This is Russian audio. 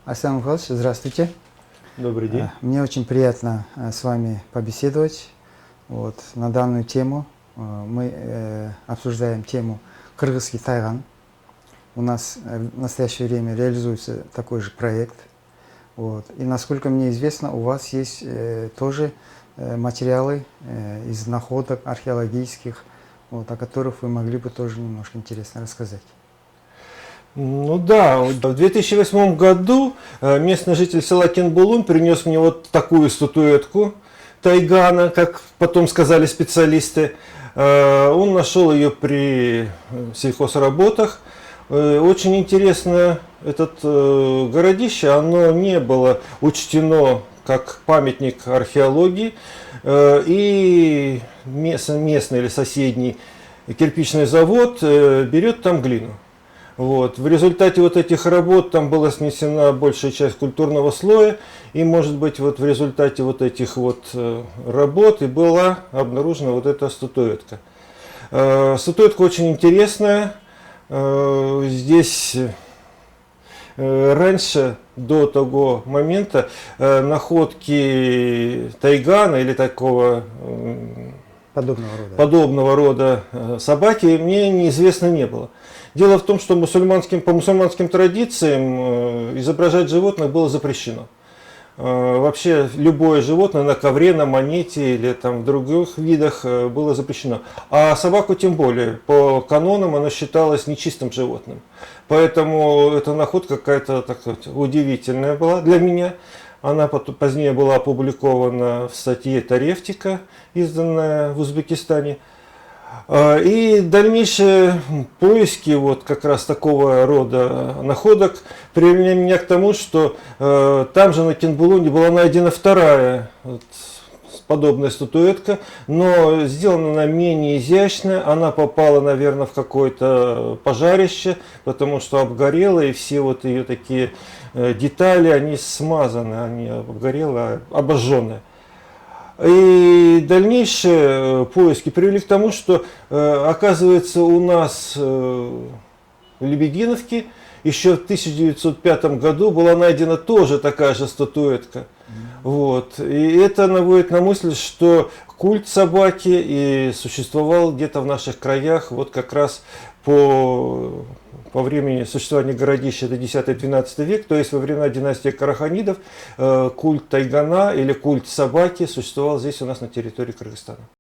Аслан Михайлович, здравствуйте. Добрый день. Мне очень приятно с вами побеседовать на данную тему. Мы обсуждаем тему кыргызский тайган. У нас в настоящее время реализуется такой же проект. И насколько мне известно, у вас есть тоже материалы из находок археологических, о которых вы могли бы тоже немножко интересно рассказать. Ну да, в 2008 году местный житель села Кенбулун принес мне вот такую статуэтку тайгана, как потом сказали специалисты. Он нашел ее при сельхозработах. Очень интересно, это городище, оно не было учтено как памятник археологии, и местный или соседний кирпичный завод берет там глину. В результате вот этих работ там была снесена большая часть культурного слоя, и, может быть, вот в результате вот этих работ и была обнаружена вот эта статуэтка. Статуэтка очень интересная. Здесь раньше, до того момента, находки тайгана или такого подобного рода собаки мне неизвестно не было. Дело в том, что по мусульманским традициям изображать животных было запрещено. Вообще любое животное на ковре, на монете или там в других видах было запрещено. А собаку тем более. По канонам она считалась нечистым животным. Поэтому эта находка какая-то удивительная была для меня. Она позднее была опубликована в статье Тарефтика, изданная в Узбекистане. И дальнейшие поиски как раз такого рода находок привели меня к тому, что там же на Кенбулуне была найдена вторая подобная статуэтка, но сделана она менее изящная. Она попала, наверное, в какое-то пожарище, потому что обгорела, и все ее такие детали, они смазаны, они обгорелые, обожженные. И дальнейшие поиски привели к тому, что, оказывается, у нас в Лебединовке еще в 1905 году была найдена тоже такая же статуэтка. И это наводит на мысль, что культ собаки и существовал где-то в наших краях как раз по времени существования городища, это 10-12 век, то есть во времена династии Караханидов, культ тайгана или культ собаки существовал здесь у нас на территории Кыргызстана.